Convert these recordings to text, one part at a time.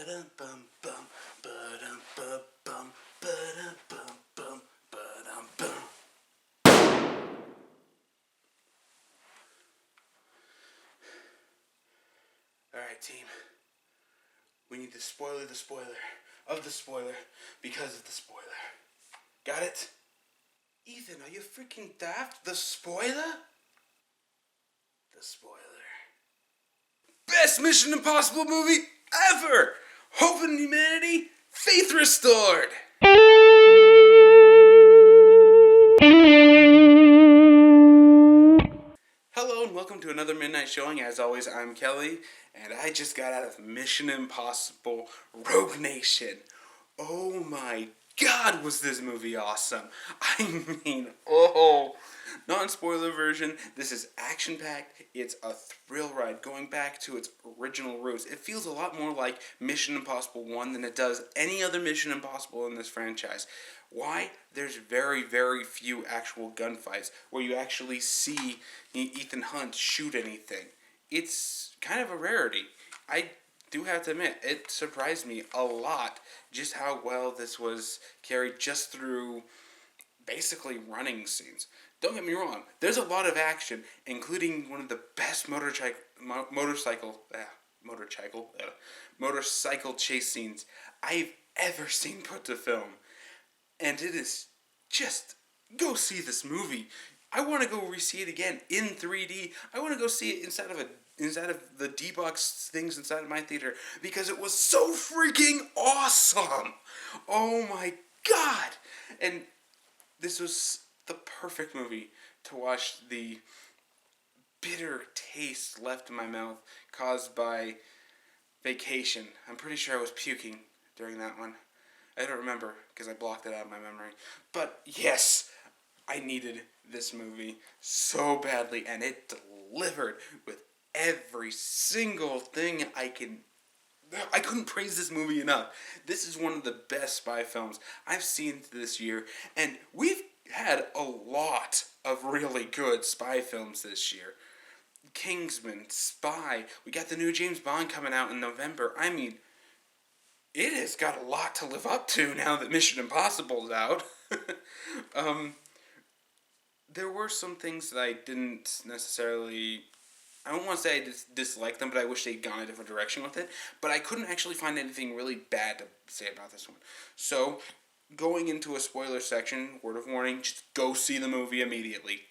Ba-dum bum bum, ba-dum bum bum, ba-dum bum bum, ba-dum bum. Alright, team. We need the spoiler of the spoiler because of the spoiler. Got it? Ethan, are you freaking daft? The spoiler? The spoiler. Best Mission Impossible movie ever! Hope in humanity, faith restored! Hello and welcome to another midnight showing. As always, I'm Kelly, and I just got out of Mission Impossible Rogue Nation. Oh my god, was this movie awesome! I mean, non-spoiler version, this is action-packed, it's a thrill ride, going back to its original roots. It feels a lot more like Mission Impossible 1 than it does any other Mission Impossible in this franchise. Why? There's very, very few actual gunfights where you actually see Ethan Hunt shoot anything. It's kind of a rarity. I do have to admit, it surprised me a lot just how well this was carried just through basically running scenes. Don't get me wrong, there's a lot of action, including one of the best motorcycle chase scenes I've ever seen put to film. And it is just, go see this movie. I want to go re-see it again in 3D. I want to go see it inside of the D-Box things inside of my theater because it was so freaking awesome. Oh my god. And this was the perfect movie to watch the bitter taste left in my mouth caused by Vacation. I'm pretty sure I was puking during that one. I don't remember because I blocked it out of my memory. But yes, I needed this movie so badly, and it delivered with every single thing I couldn't praise this movie enough. This is one of the best spy films I've seen this year, and we've had a lot of really good spy films this year. Kingsman, Spy, we got the new James Bond coming out in November. I mean, it has got a lot to live up to now that Mission Impossible's out. There were some things that I didn't necessarily... I don't want to say I dislike them, but I wish they'd gone a different direction with it. But I couldn't actually find anything really bad to say about this one. So, going into a spoiler section, word of warning, just go see the movie immediately.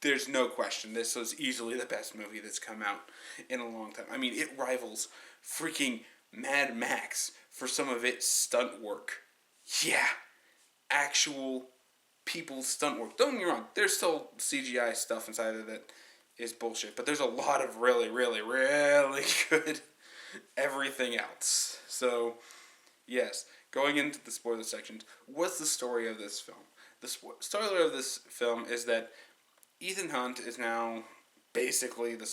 There's no question. This was easily the best movie that's come out in a long time. I mean, it rivals freaking Mad Max for some of its stunt work. Yeah, actual people's stunt work. Don't get me wrong, there's still CGI stuff inside of it is bullshit, but there's a lot of really, really, really good everything else. So, yes, going into the spoiler sections, what's the story of this film? The story of this film is that Ethan Hunt is now basically the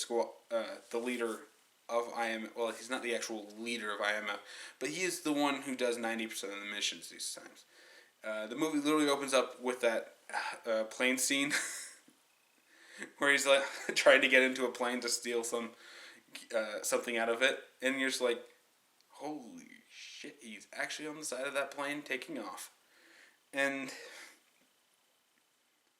leader of IMF. Well, he's not the actual leader of IMF, but he is the one who does 90% of the missions these times. The movie literally opens up with that plane scene where he's like trying to get into a plane to steal something out of it, and you're just like, holy shit, he's actually on the side of that plane taking off. And,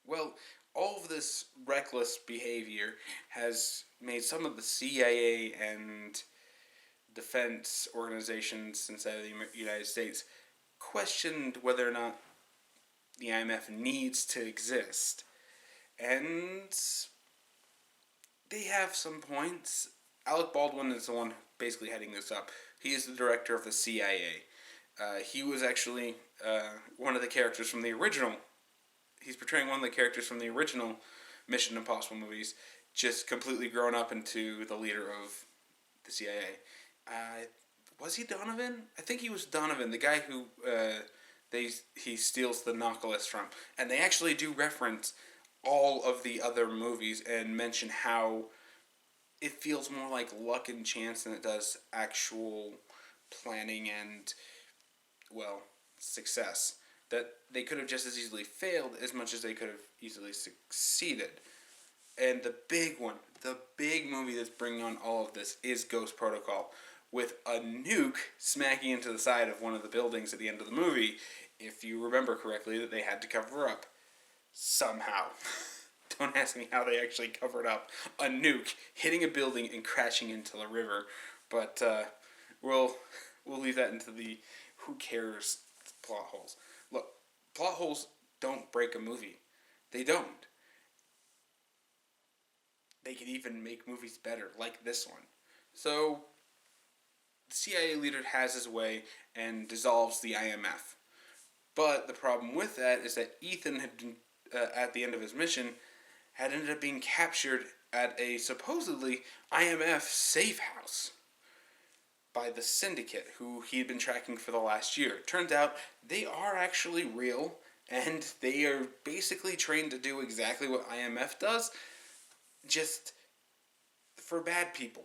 well, all of this reckless behavior has made some of the CIA and defense organizations inside of the United States questioned whether or not the IMF needs to exist. And they have some points. Alec Baldwin is the one basically heading this up. He is the director of the CIA. He was actually one of the characters from the original. He's portraying one of the characters from the original Mission Impossible movies, just completely grown up into the leader of the CIA. Was he Donovan? I think he was Donovan, the guy who he steals the Nautilus from. And they actually do reference all of the other movies and mention how it feels more like luck and chance than it does actual planning and, well, success. That they could have just as easily failed as much as they could have easily succeeded. And the big one, the big movie that's bringing on all of this is Ghost Protocol, with a nuke smacking into the side of one of the buildings at the end of the movie, if you remember correctly, that they had to cover up. Somehow. Don't ask me how they actually covered up a nuke hitting a building and crashing into the river, but we'll leave that into the who cares plot holes. Look, plot holes don't break a movie. They don't. They can even make movies better, like this one. So, the CIA leader has his way and dissolves the IMF. But the problem with that is that Ethan had been, at the end of his mission, had ended up being captured at a supposedly IMF safe house by the syndicate who he had been tracking for the last year. Turns out they are actually real, and they are basically trained to do exactly what IMF does, just for bad people.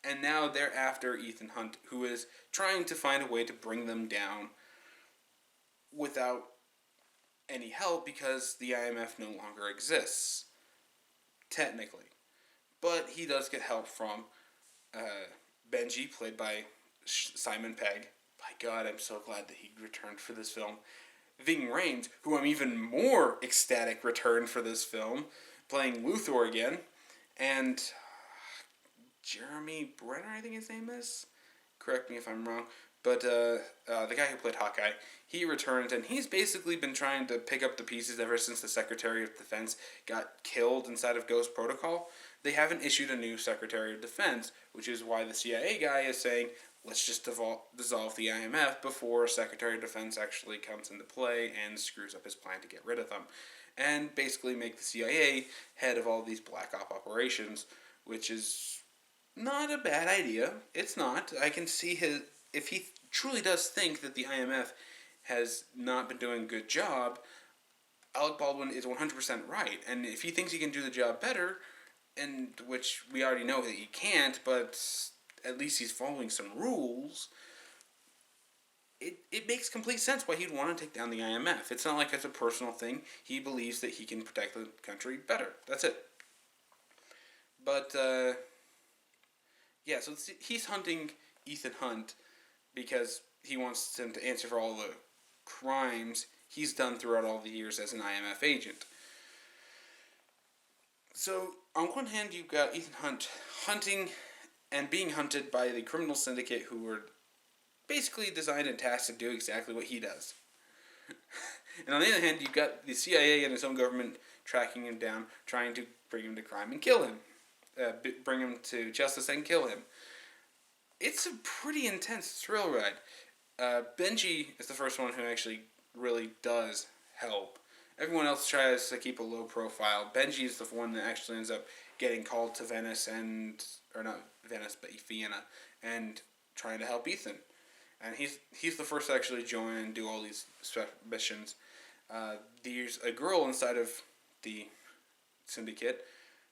And now they're after Ethan Hunt, who is trying to find a way to bring them down without any help because the IMF no longer exists, technically. But he does get help from Benji, played by Simon Pegg. My God, I'm so glad that he returned for this film. Ving Rhames, who I'm even more ecstatic returned for this film, playing Luthor again. And Jeremy Brenner, I think his name is. Correct me if I'm wrong. But the guy who played Hawkeye, he returned, and he's basically been trying to pick up the pieces ever since the Secretary of Defense got killed inside of Ghost Protocol. They haven't issued a new Secretary of Defense, which is why the CIA guy is saying, let's just dissolve the IMF before Secretary of Defense actually comes into play and screws up his plan to get rid of them. And basically make the CIA head of all these black op operations, which is not a bad idea. It's not. I can see if he truly does think that the IMF has not been doing a good job, Alec Baldwin is 100% right. And if he thinks he can do the job better, and which we already know that he can't, but at least he's following some rules, it makes complete sense why he'd want to take down the IMF. It's not like it's a personal thing. He believes that he can protect the country better. That's it. But, yeah, so he's hunting Ethan Hunt because he wants him to answer for all the crimes he's done throughout all the years as an IMF agent. So, on one hand, you've got Ethan Hunt hunting and being hunted by the criminal syndicate who were basically designed and tasked to do exactly what he does. And on the other hand, you've got the CIA and his own government tracking him down, trying to bring him to crime and kill him. Bring him to justice and kill him. It's a pretty intense thrill ride. Benji is the first one who actually really does help. Everyone else tries to keep a low profile. Benji is the one that actually ends up getting called to Venice or not Venice, but Vienna, and trying to help Ethan. And he's the first to actually join and do all these missions. There's a girl inside of the syndicate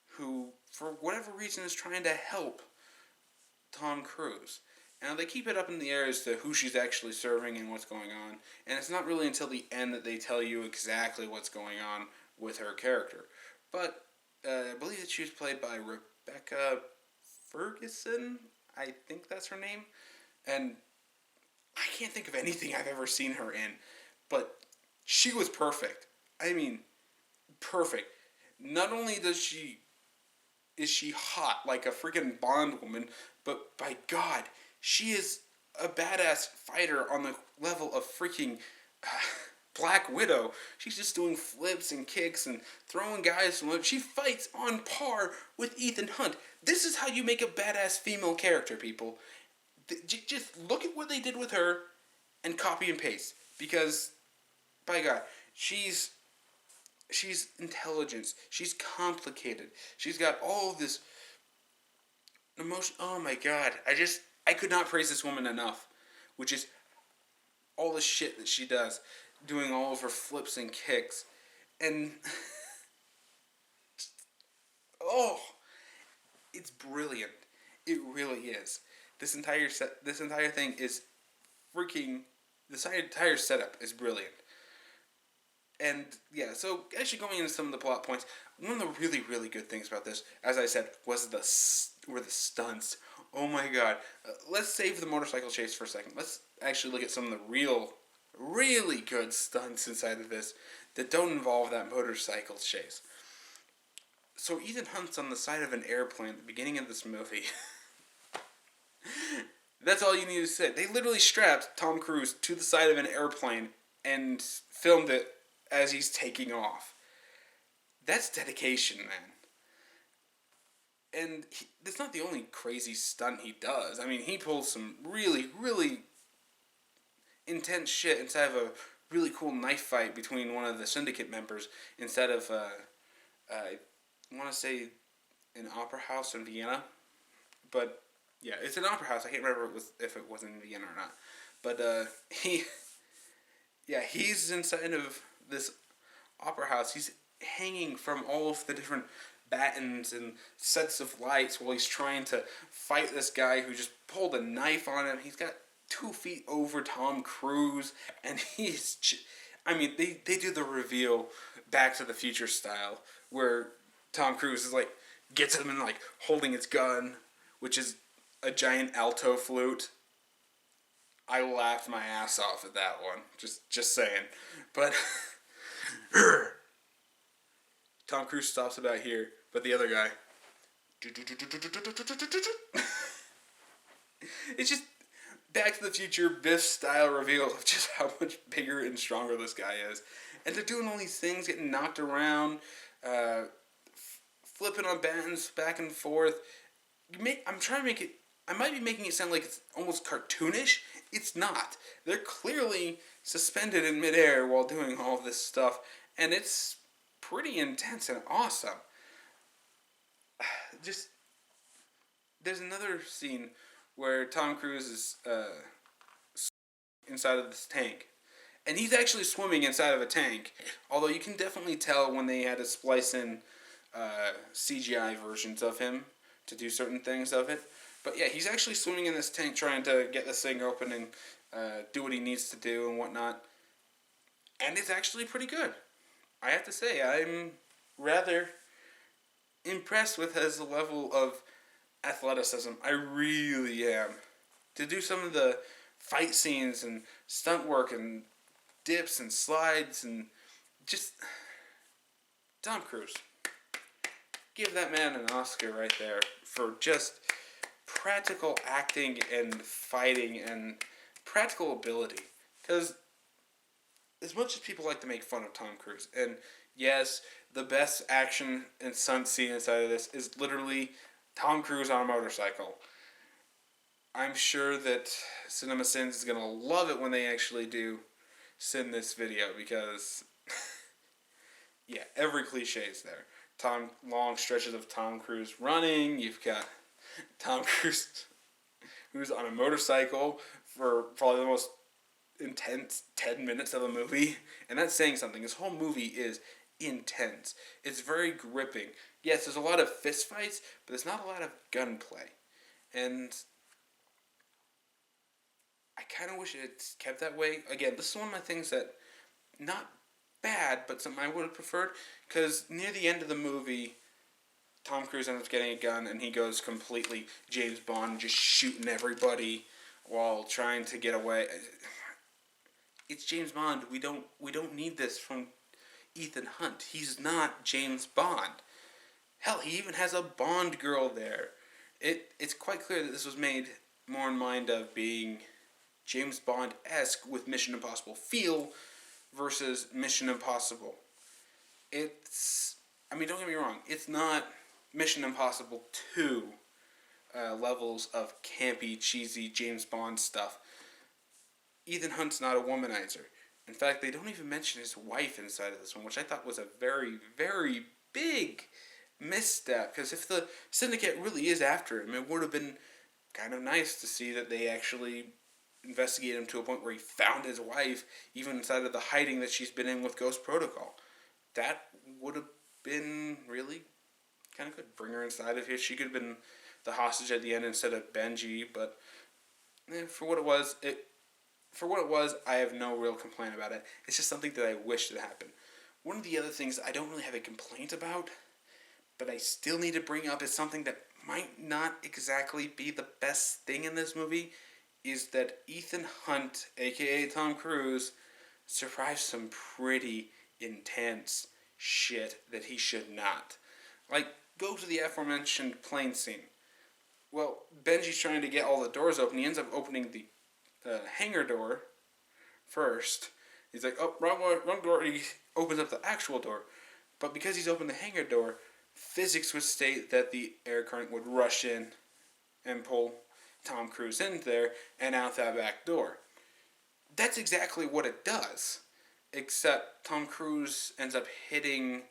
who, for whatever reason, is trying to help Tom Cruise. Now, they keep it up in the air as to who she's actually serving and what's going on, and it's not really until the end that they tell you exactly what's going on with her character. But I believe that she was played by Rebecca Ferguson. I think that's her name. And I can't think of anything I've ever seen her in, but she was perfect. I mean, perfect. Not only is she hot like a freaking Bond woman, but by God, she is a badass fighter on the level of freaking Black Widow. She's just doing flips and kicks and throwing guys. She fights on par with Ethan Hunt. This is how you make a badass female character, people. Just look at what they did with her and copy and paste. Because, by God, she's intelligent. She's complicated. She's got all of this emotion. Oh my God. I could not praise this woman enough. Which is all the shit that she does. Doing all of her flips and kicks. And oh, it's brilliant. It really is. This entire thing is freaking. This entire setup is brilliant. And yeah, so actually going into some of the plot points, one of the really, really good things about this, as I said, were the stunts. Oh my god. Let's save the motorcycle chase for a second. Let's actually look at some of the really good stunts inside of this that don't involve that motorcycle chase. So Ethan Hunt's on the side of an airplane at the beginning of this movie. That's all you need to say. They literally strapped Tom Cruise to the side of an airplane and filmed it as he's taking off. That's dedication, man. And that's not the only crazy stunt he does. I mean, he pulls some really intense shit inside of a really cool knife fight between one of the syndicate members instead of, I want to say, an opera house in Vienna. But, yeah, it's an opera house. I can't remember if it was in Vienna or not. But, he's inside of this opera house. He's hanging from all of the different battens and sets of lights while he's trying to fight this guy who just pulled a knife on him. He's got 2 feet over Tom Cruise, and they do the reveal Back to the Future style, where Tom Cruise is like, gets him and like holding his gun, which is a giant alto flute. I laughed my ass off at that one. Just saying. But Tom Cruise stops about here, but the other guy. It's just Back to the Future Biff style reveal of just how much bigger and stronger this guy is. And they're doing all these things, getting knocked around, flipping on buttons back and forth. I'm trying to make it. I might be making it sound like it's almost cartoonish. It's not. They're clearly suspended in midair while doing all this stuff, and it's pretty intense and awesome. There's another scene where Tom Cruise is inside of this tank, and he's actually swimming inside of a tank. Although you can definitely tell when they had to splice in CGI versions of him to do certain things of it. But yeah, he's actually swimming in this tank trying to get this thing open and do what he needs to do and whatnot. And it's actually pretty good. I have to say, I'm rather impressed with his level of athleticism. I really am. To do some of the fight scenes and stunt work and dips and slides and just... Tom Cruise. Give that man an Oscar right there for just practical acting and fighting and practical ability. Because as much as people like to make fun of Tom Cruise, and yes, the best action and stunt scene inside of this is literally Tom Cruise on a motorcycle. I'm sure that Cinema Sins is going to love it when they actually do send this video, because yeah, every cliche is there. Long stretches of Tom Cruise running. You've got Tom Cruise who's on a motorcycle for probably the most intense 10 minutes of the movie. And that's saying something. This whole movie is intense. It's very gripping. Yes, there's a lot of fist fights, but there's not a lot of gunplay. And I kind of wish it kept that way. Again, this is one of my things that, not bad, but something I would have preferred. Because near the end of the movie, Tom Cruise ends up getting a gun, and he goes completely James Bond, just shooting everybody while trying to get away. It's James Bond. We don't need this from Ethan Hunt. He's not James Bond. Hell, he even has a Bond girl there. It's quite clear that this was made more in mind of being James Bond-esque with Mission Impossible feel versus Mission Impossible. Don't get me wrong, it's not Mission Impossible 2 levels of campy, cheesy James Bond stuff. Ethan Hunt's not a womanizer. In fact, they don't even mention his wife inside of this one, which I thought was a very, very big misstep. Because if the syndicate really is after him, it would have been kind of nice to see that they actually investigate him to a point where he found his wife, even inside of the hiding that she's been in with Ghost Protocol. That would have been really kind of good. Bring her inside of here. She could have been the hostage at the end instead of Benji, but for what it was, I have no real complaint about it. It's just something that I wish had happened. One of the other things I don't really have a complaint about, but I still need to bring up, is something that might not exactly be the best thing in this movie is that Ethan Hunt, aka Tom Cruise, survived some pretty intense shit that he should not. Like, go to the aforementioned plane scene. Well, Benji's trying to get all the doors open. He ends up opening the hangar door first. He's like, oh, wrong door. He opens up the actual door. But because he's opened the hangar door, physics would state that the air current would rush in and pull Tom Cruise in there and out that back door. That's exactly what it does. Except Tom Cruise ends up hitting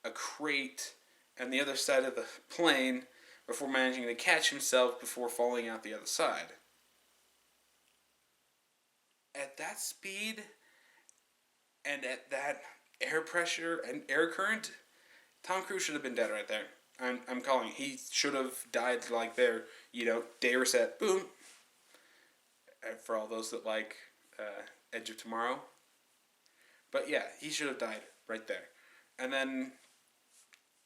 a crate on the other side of the plane before managing to catch himself before falling out the other side. At that speed and at that air pressure and air current, Tom Cruise should have been dead right there. I'm calling. He should have died like there. Day reset, boom. For all those that like Edge of Tomorrow. But yeah, he should have died right there. And then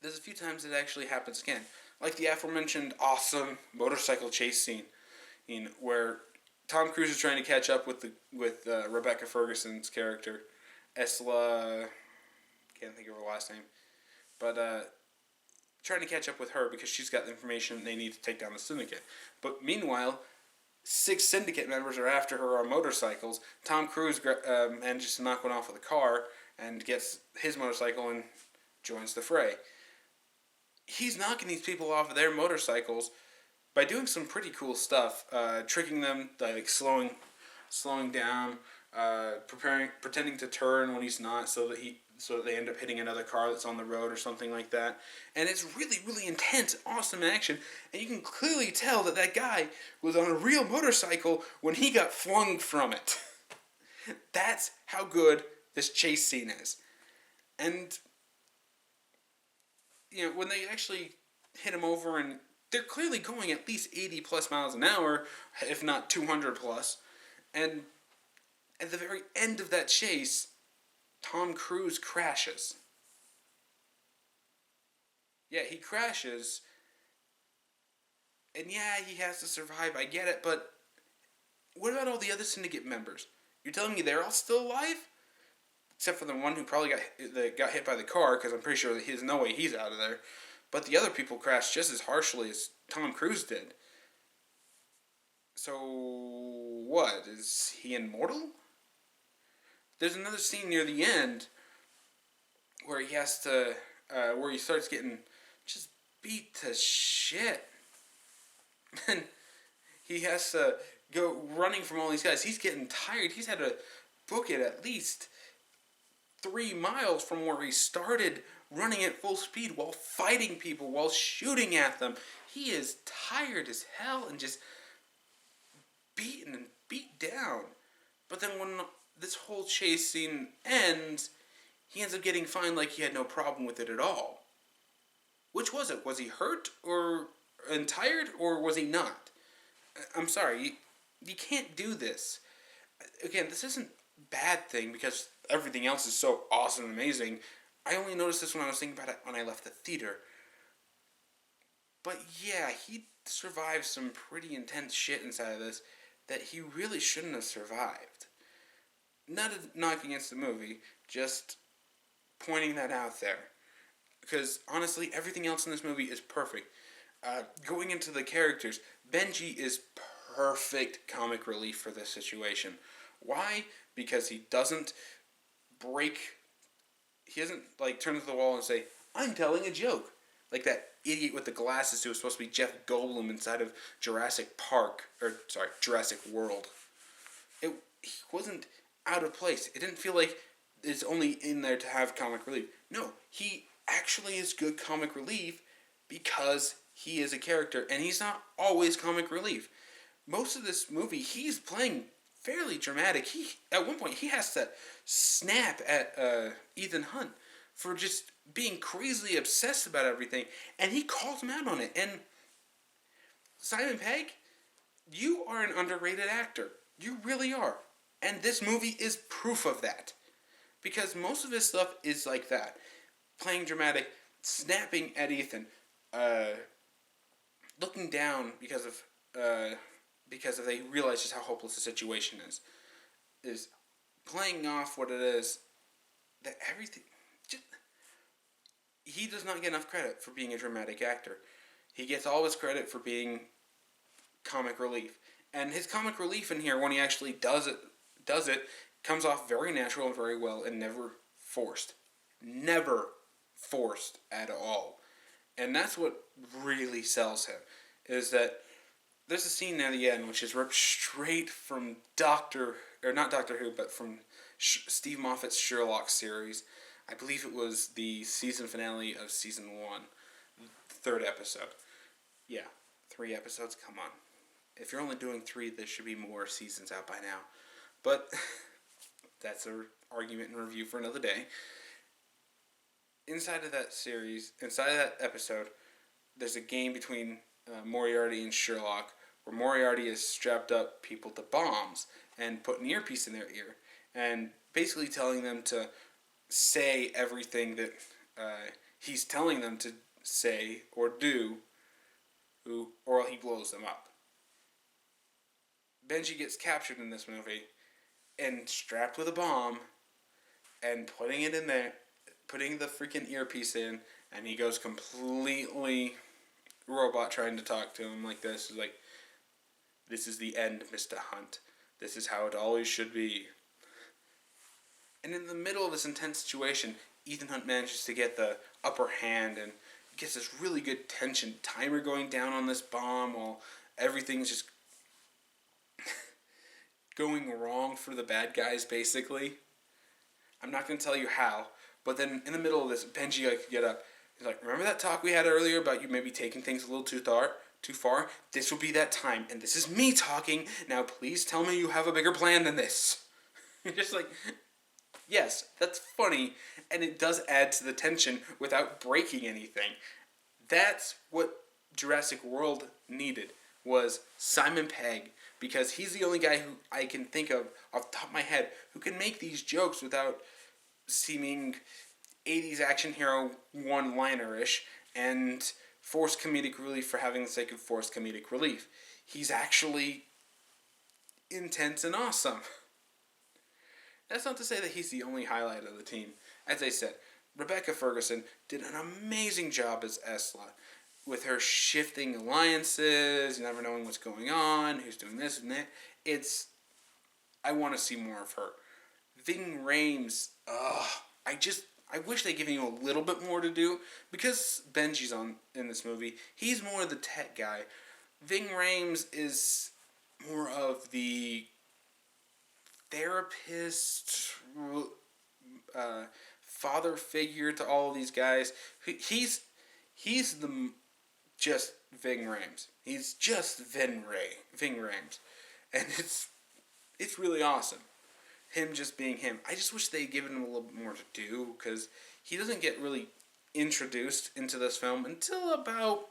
there's a few times it actually happens again. Like the aforementioned awesome motorcycle chase scene where Tom Cruise is trying to catch up with Rebecca Ferguson's character, Esla, can't think of her last name, but trying to catch up with her because she's got the information they need to take down the syndicate. But meanwhile, 6 syndicate members are after her on motorcycles. Tom Cruise manages to knock one off with a car and gets his motorcycle and joins the fray. He's knocking these people off of their motorcycles by doing some pretty cool stuff, tricking them, like slowing down, pretending to turn when he's not, so that they end up hitting another car that's on the road or something like that. And it's really, really intense, awesome action, and you can clearly tell that guy was on a real motorcycle when he got flung from it. That's how good this chase scene is. And when they actually hit him over, and they're clearly going at least 80 plus miles an hour, if not 200 plus. And at the very end of that chase, Tom Cruise crashes. Yeah, he crashes. And yeah, he has to survive, I get it, but what about all the other syndicate members? You're telling me they're all still alive? Except for the one who probably got hit by the car, because I'm pretty sure that there's no way he's out of there. But the other people crashed just as harshly as Tom Cruise did. So, what? Is he immortal? There's another scene near the end where he has to, where he starts getting just beat to shit. And he has to go running from all these guys. He's getting tired. He's had to book it at least 3 miles from where he started running at full speed while fighting people, while shooting at them. He is tired as hell and just beaten and beat down. But then when this whole chase scene ends, he ends up getting fine like he had no problem with it at all. Which was it? Was he hurt and tired, or was he not? I'm sorry, you can't do this. Again, this isn't a bad thing because everything else is so awesome and amazing. I only noticed this when I was thinking about it when I left the theater. But yeah, he survived some pretty intense shit inside of this that he really shouldn't have survived. Not a knock against the movie, just pointing that out there. Because honestly, everything else in this movie is perfect. Going into the characters, Benji is perfect comic relief for this situation. Why? Because he doesn't turn to the wall and say, I'm telling a joke. Like that idiot with the glasses who was supposed to be Jeff Goldblum inside of Jurassic World. He wasn't out of place. It didn't feel like it's only in there to have comic relief. No, he actually is good comic relief because he is a character, and he's not always comic relief. Most of this movie, he's playing fairly dramatic. At one point, he has to snap at Ethan Hunt for just being crazily obsessed about everything, and he calls him out on it. And Simon Pegg, you are an underrated actor. You really are. And this movie is proof of that. Because most of his stuff is like that. Playing dramatic, snapping at Ethan, looking down because of they realize just how hopeless the situation is playing off what it is that everything. Just, he does not get enough credit for being a dramatic actor. He gets all his credit for being comic relief, and his comic relief in here, when he actually does it, comes off very natural and very well, and never forced at all. And that's what really sells him, is that there's a scene near the end which is ripped straight from not Doctor Who, but from Steve Moffat's Sherlock series. I believe it was the season finale of season 1, third episode. Yeah, 3 episodes, come on. If you're only doing 3, there should be more seasons out by now. But that's an argument and review for another day. Inside of that episode, there's a game between Moriarty and Sherlock, where Moriarty has strapped up people to bombs and put an earpiece in their ear, and basically telling them to say everything that he's telling them to say or do, or he blows them up. Benji gets captured in this movie and strapped with a bomb and putting it in there, putting the freaking earpiece in, and he goes completely robot trying to talk to him like this. He's like, "This is the end, Mr. Hunt. This is how it always should be." And in the middle of this intense situation, Ethan Hunt manages to get the upper hand and gets this really good tension timer going down on this bomb while everything's just going wrong for the bad guys, basically. I'm not going to tell you how, but then in the middle of this, Benji get up. He's like, "Remember that talk we had earlier about you maybe taking things a little too far? This will be that time, and this is me talking. Now please tell me you have a bigger plan than this." You're just like, yes, that's funny, and it does add to the tension without breaking anything. That's what Jurassic World needed, was Simon Pegg, because he's the only guy who I can think of off the top of my head who can make these jokes without seeming 80s action hero one-liner-ish and forced comedic relief for having the sake of forced comedic relief. He's actually intense and awesome. That's not to say that he's the only highlight of the team. As I said, Rebecca Ferguson did an amazing job as Esla, with her shifting alliances, never knowing what's going on, who's doing this and that. I want to see more of her. Ving Rhames, I wish they'd given you a little bit more to do, because Benji's in this movie. He's more the tech guy. Ving Rhames is more of the therapist, father figure to all of these guys. He's the just Ving Rhames. He's just Ving Rhames, and it's really awesome. Him just being him. I just wish they'd given him a little bit more to do, because he doesn't get really introduced into this film until about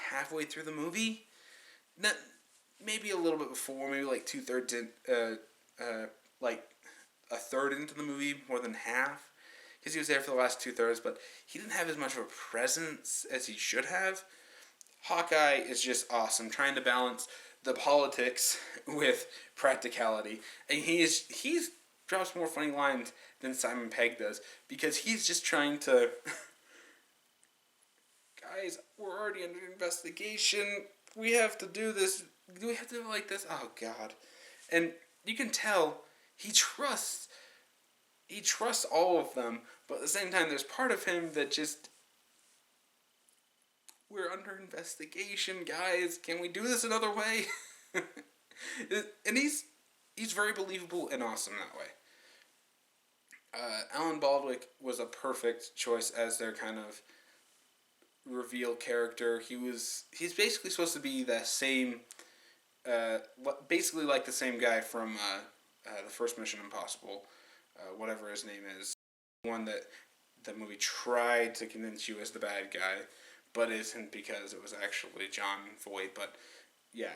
halfway through the movie. Not, maybe a little bit before, maybe like 2/3 in, like a third into the movie, more than half, because he was there for the last 2/3, but he didn't have as much of a presence as he should have. Hawkeye is just awesome, trying to balance the politics with practicality, and he's drops more funny lines than Simon Pegg does, because he's just trying to, guys, we're already under investigation, we have to do this, do we have to do it like this? Oh god. And you can tell he trusts all of them, but at the same time there's part of him that just, we're under investigation, guys. Can we do this another way? And he's very believable and awesome that way. Alan Baldwin was a perfect choice as their kind of reveal character. He's basically supposed to be the same, basically like the same guy from the first Mission Impossible, whatever his name is. One that the movie tried to convince you as the bad guy, but isn't, because it was actually John Voight. But yeah,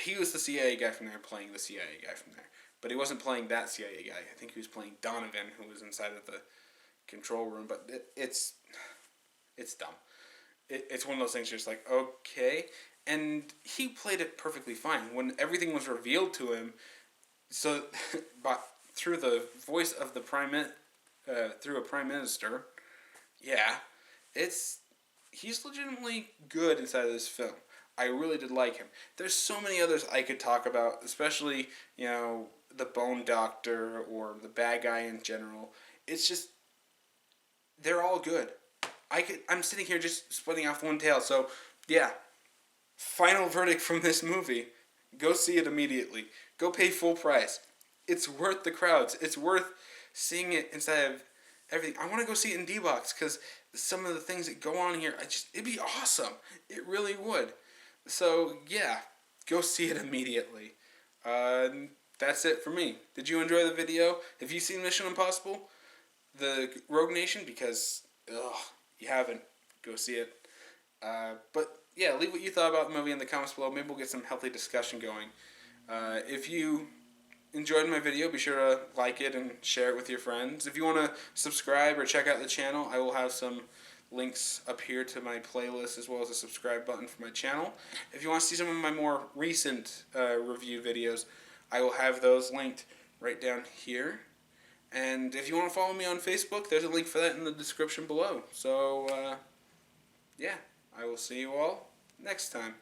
he was the CIA guy from there playing the CIA guy from there. But he wasn't playing that CIA guy. I think he was playing Donovan, who was inside of the control room. But it's It's dumb. It's one of those things you're just like, okay. And he played it perfectly fine. When everything was revealed to him, so but through the voice of the through a prime minister, yeah, it's he's legitimately good inside of this film. I really did like him. There's so many others I could talk about, especially, the Bone Doctor or the bad guy in general. It's just they're all good. I'm sitting here just splitting off one tail. So, yeah, final verdict from this movie. Go see it immediately. Go pay full price. It's worth the crowds. It's worth seeing it inside of everything. I want to go see it in D-Box because some of the things that go on here, it'd be awesome. It really would. So, yeah, go see it immediately. That's it for me. Did you enjoy the video? Have you seen Mission Impossible? The Rogue Nation? Because, you haven't. Go see it. But, yeah, leave what you thought about the movie in the comments below. Maybe we'll get some healthy discussion going. If you enjoyed my video, be sure to like it and share it with your friends. If you want to subscribe or check out the channel, I will have some links up here to my playlist as well as a subscribe button for my channel. If you want to see some of my more recent review videos, I will have those linked right down here. And if you want to follow me on Facebook, there's a link for that in the description below. So, yeah, I will see you all next time.